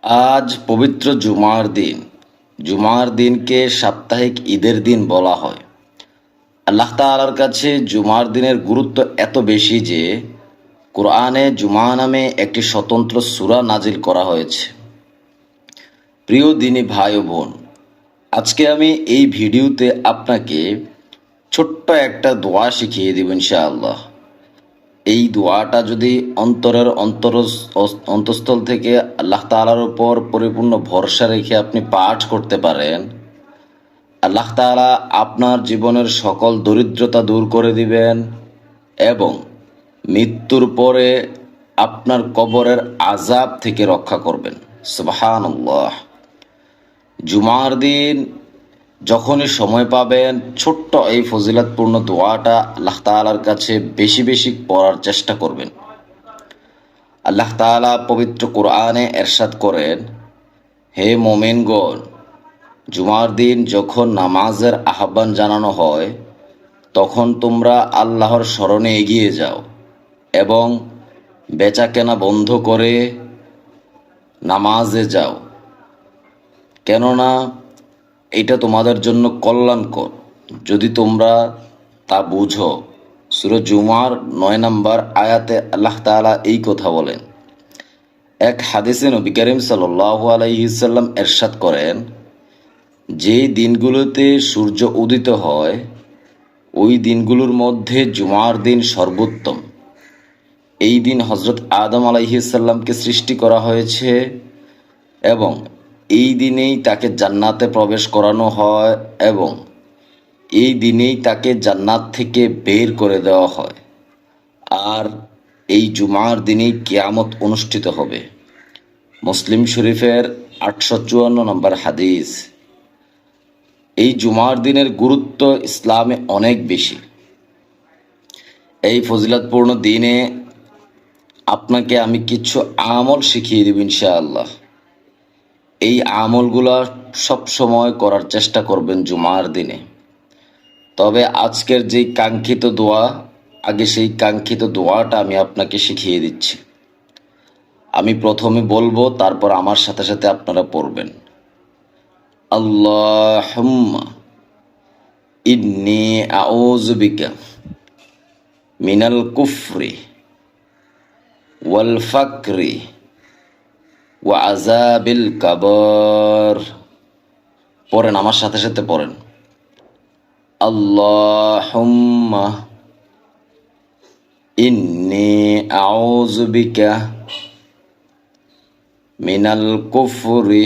আজ পবিত্র জুমার দিন। জুমার দিনকে সাপ্তাহিক ঈদের দিন বলা হয়। আল্লাহ তাআলার কাছে জুমার দিনের গুরুত্ব এত বেশি যে কোরআনে জুমা নামে একটি স্বতন্ত্র সূরা নাজিল করা হয়েছে। প্রিয় দিনী ভাই ও বোন, আজকে আমি এই ভিডিওতে আপনাকে ছোট্ট একটা দোয়া শিখিয়ে দেব ইনশাআল্লাহ। এই দোয়াটা যদি অন্তঃস্থল থেকে আল্লাহ তাআলার উপর পরিপূর্ণ ভরসা রেখে আপনি পাঠ করতে পারেন, আল্লাহ তাআলা আপনার জীবনের সকল দরিদ্রতা দূর করে দিবেন এবং মৃত্যুর পরে আপনার কবরের আযাব থেকে রক্ষা করবেন। সুবহানাল্লাহ। জুমার দিন যখনই সময় পাবেন, ছোট্ট এই ফজিলতপূর্ণ দোয়াটা আল্লাহ তাআলার কাছে বেশি বেশি পড়ার চেষ্টা করবেন। আল্লাহ তাআলা পবিত্র কোরআনে এরশাদ করেন, হে মুমিনগণ, জুমার দিন যখন নামাজের আহ্বান জানানো হয় তখন তোমরা আল্লাহর স্মরণে এগিয়ে যাও এবং বেচাকেনা বন্ধ করে নামাজে যাও, কেননা এটা তোমাদের জন্য কল্যাণকর যদি তোমরা তা বুঝো। সূরা জুমার ৯ নম্বর আয়াতে আল্লাহ তাআলা এই কথা বলেন। এক হাদিসে নবী করিম সাল্লাল্লাহু আলাইহি ওয়াসাল্লাম এরশাদ করেন, যে দিনগুলোতে সূর্য উদিত হয় ওই দিনগুলোর মধ্যে জুমার দিন সর্বোত্তম। এই দিন হযরত আদম আলাইহিস সালামকে সৃষ্টি করা হয়েছে এবং এই দিনেই তাকে জান্নাতে প্রবেশ করানো হয় এবং এই দিনেই তাকে জান্নাত থেকে বের করে দেওয়া হয়। আর এই জুমার দিনেই কিয়ামত অনুষ্ঠিত হবে। মুসলিম শরীফের ৮৫৪ নম্বর হাদিস। এই জুমার দিনের গুরুত্ব ইসলামে অনেক বেশি। এই ফজিলতপূর্ণ দিনে আপনাকে আমি কিছু আমল শিখিয়ে দেব ইনশাআল্লাহ। এই আমলগুলো সব সময় করার চেষ্টা করবেন জুমার দিনে। তবে আজকের যেই কাঙ্ক্ষিত দোয়া, আগে সেই কাঙ্ক্ষিত দোয়াটা আমি আপনাকে শিখিয়ে দিচ্ছি। আমি প্রথমে বলবো, তারপর আমার সাথে সাথে আপনারা পড়বেন। আল্লাহুম্মা ইন্নী আউযু বিকা মিনাল কুফরি ওয়াল ফাকরি ওয়া আযাবিল কবর। পড়েন, আমার সাথে সাথে পড়েন। আল্লাহুম্মা ইন্নী আউযু বিকা মিনাল কুফরি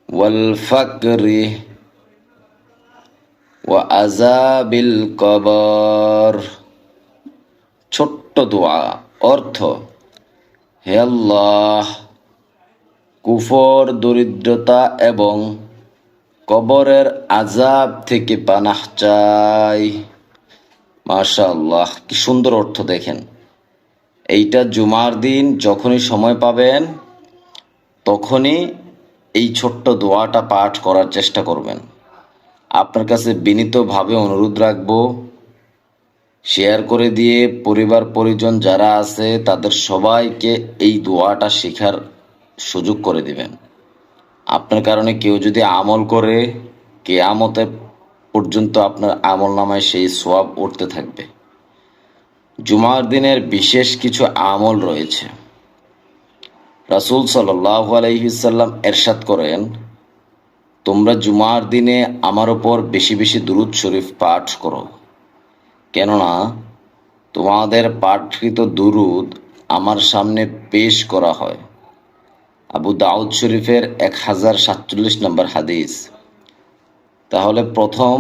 ওয়াল ফাকরি ওয়া আযাবিল কবর। ছোট্ট দোয়া, অর্থ, হে আল্লাহ, কুফর, দরিদ্রতা এবং কবরের আযাব থেকে পানাহ চাই। মাশাআল্লাহ, কি সুন্দর অর্থ দেখেন। এইটা জুমার দিন যখনই সময় পাবেন তখনই এই ছোট্ট দোয়াটা পাঠ করার চেষ্টা করবেন। আপনার কাছে বিনীতভাবে অনুরোধ রাখবো, শেয়ার করে দিয়ে পরিবার পরিজন যারা আছে তাদের সবাইকে এই দোয়াটা শেখার সুযোগ করে দিবেন। আপনার কারণে কেউ যদি আমল করে, কিয়ামতে পর্যন্ত আপনার আমল নামায় সেই সওয়াব উঠতে থাকবে। জুমার দিনের বিশেষ কিছু আমল রয়েছে। রাসূল সাল্লাল্লাহু আলাইহি ওয়াসাল্লাম এরশাদ করেন, তোমরা জুমার দিনে আমার উপর বেশি বেশি দুরূদ শরীফ পাঠ করো, কেননা তোমাদের পাঠকৃত দুরূদ আমার সামনে পেশ করা হয়। আবু দাউদ শরীফের ১০৪৭ নম্বর হাদিস। তাহলে প্রথম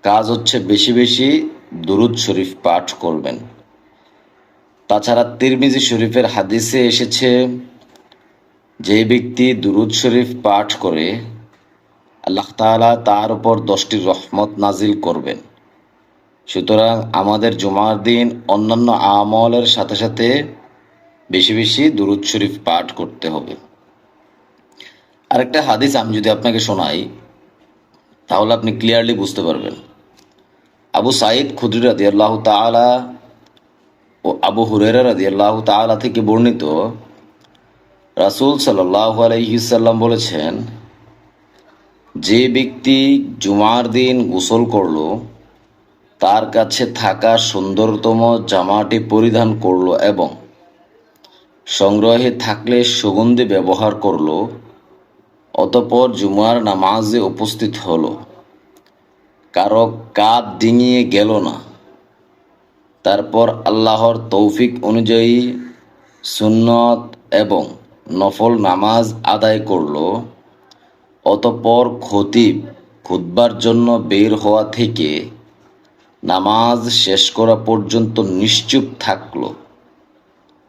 কাজ হচ্ছে বেশি বেশি দুরূদ শরীফ পাঠ করবেন। তাছাড়া তিরমিজি শরীফের হাদিসে এসেছে, যে ব্যক্তি দুরূদ শরীফ পাঠ করে আল্লাহ তাআলা তার উপর 10টি রহমত নাজিল করবেন। সুতরাং আমাদের জুমার দিন অন্যান্য আমলের সাথে সাথে বেশি বেশি দুরূদ শরীফ পাঠ করতে হবে। আরেকটা হাদিস আমি যদি আপনাকে শোনাই তাহলে আপনি ক্লিয়ারলি বুঝতে পারবেন। আবু সাঈদ খুদরি রাদিয়াল্লাহু তাআলা ও আবু হুরায়রা রাদিয়াল্লাহু তাআলা থেকে বর্ণিত, রাসূল সাল্লাল্লাহু আলাইহি সাল্লাম বলেছেন, যে ব্যক্তি জুমার দিন গোসল করলো, তার কাছে থাকা সুন্দরতম জামাটি পরিধান করলো এবং সংগ্রহে থাকলে সুগন্ধি ব্যবহার করলো, অতঃপর জুমার নামাজে উপস্থিত হলো, কারো কাঁধ ডিঙিয়ে গেল না, তারপর আল্লাহর তৌফিক অনুযায়ী সুন্নত এবং নফল নামাজ আদায় করলো, অতঃপর খতিব খুতবার জন্য বের হওয়া থেকে নামাজ শেষ করা পর্যন্ত নিশ্চুপ থাকলো,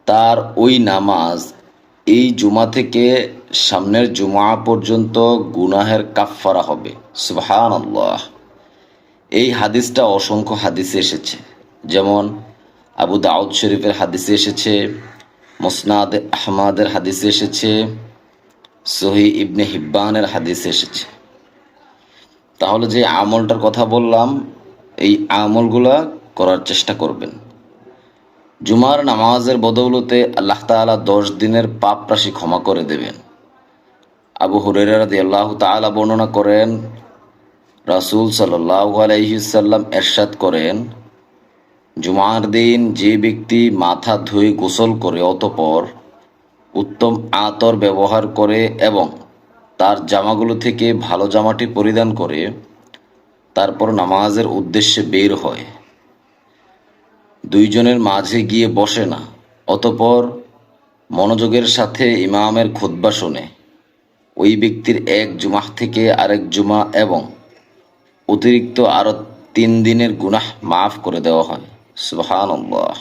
তার ওই নামাজ এই জুমা থেকে সামনের জুমা পর্যন্ত গুনাহের কাফফারা হবে। সুবহানাল্লাহ। এই হাদিসটা অসংখ্য হাদিসে এসেছে, যেমন আবু দাউদ শরীফের হাদিসে এসেছে, মুসনাদ আহমদের হাদিসে এসেছে, সহি ইবনে হিব্বানের হাদিসে এসেছে। তাহলে যে আমলটার কথা বললাম, এই আমলগুলা করার চেষ্টা করবেন। জুমার নামাজের বদৌলতে আল্লাহ তাআলা 10 দিনের পাপ রাশি ক্ষমা করে দেবেন। আবু হুরায়রা রাদিয়াল্লাহু তাআলা বর্ণনা করেন, রাসূল সাল্লাল্লাহু আলাইহি সাল্লাম ইরশাদ করেন, জুমার দিন যে ব্যক্তি মাথা ধুয়ে গোসল করে, অতঃপর উত্তম আতর ব্যবহার করে এবং তার জামাগুলো থেকে ভালো জামাটি পরিধান করে, তারপর নামাজের উদ্দেশ্যে বের হয়, দুইজনের মাঝে গিয়ে বসে না, অতঃপর মনোযোগের সাথে ইমামের খুতবা শোনে, ওই ব্যক্তির এক জুমাহ থেকে আরেক জুমা এবং অতিরিক্ত আরো 3 দিনের গুনাহ মাফ করে দেওয়া হয়। সুবহানাল্লাহ।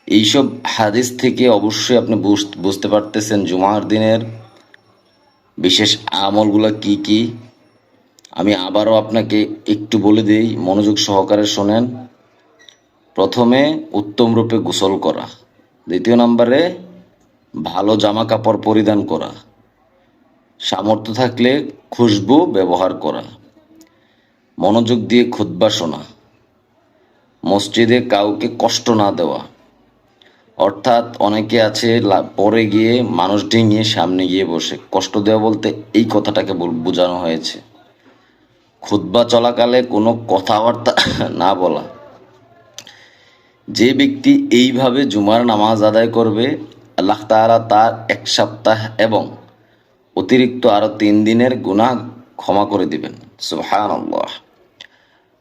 এইসব হাদিস থেকে অবশ্যই আপনি বুঝতে পারতেছেন জুমার দিনের বিশেষ আমলগুলো কি কি। আমি আবারও আপনাকে একটু বলে দিই, মনোযোগ সহকারে শোনেন। প্রথমে উত্তম রূপে গোসল করা, দ্বিতীয় নম্বরে ভালো জামা কাপড় পরিধান করা, সামর্থ্য থাকলে খুশবু ব্যবহার করা, মনোযোগ দিয়ে খুতবা শোনা, মসজিদে কাউকে কষ্ট না দেওয়া, অর্থাৎ অনেকে আছে পরে গিয়ে মানুষ ডিঙিয়ে সামনে গিয়ে বসে, কষ্ট দেওয়া বলতে এই কথাটাকে বোঝানো হয়েছে। খুতবা চলাকালে কোনো কথাবার্তা না বলা। যে ব্যক্তি এইভাবে জুমার নামাজ আদায় করবে, আল্লাহ তাআলা তার 1 সপ্তাহ এবং অতিরিক্ত আরো 3 দিনের গুনাহ ক্ষমা করে দিবেন। সুবহানাল্লাহ।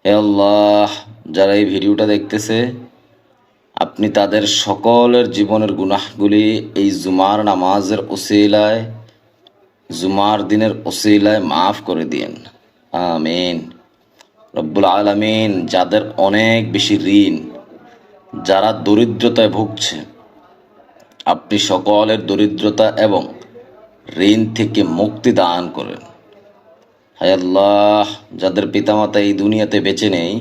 হে আল্লাহ, যারা এই ভিডিওটা দেখতেছে, আপনি তাদের সকলের জীবনের গুনাহগুলি এই জুমার নামাজের ওসিলায়, জুমার দিনের ওসিলায় মাফ করে দিয়েন। আমিন। রব্বুল আলামিন যাদের অনেক বেশি ঋণ, যারা দরিদ্রতায় ভুগছে, আপনি সকলের দরিদ্রতা এবং ঋণ থেকে মুক্তি দান করেন। হায় আল্লাহ, যাদের পিতামাতা এই দুনিয়াতে বেঁচে নেই,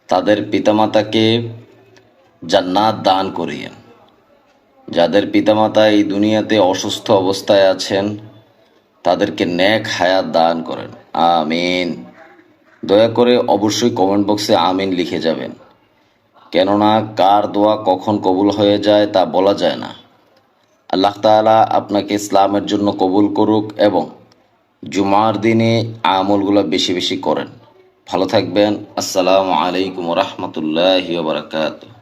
তাদের পিতামাতাকে জান্নাত দান করিয়েন। যাদের পিতামাতা এই দুনিয়াতে অসুস্থ অবস্থায় আছেন, তাদেরকে নেক হায়াত দান করেন। আমিন। দয়া করে অবশ্যই কমেন্ট বক্সে আমিন লিখে যাবেন, কেননা কার দোয়া কখন কবুল হয়ে যায় তা বলা যায় না। আল্লাহ তাআলা আপনাকে ইসলামের জন্য কবুল করুক এবং জুমার দিনে আমলগুলো বেশি বেশি করেন। ভালো থাকবেন। আসসালামু আলাইকুম ওয়া রাহমাতুল্লাহি ওয়া বারাকাতুহু।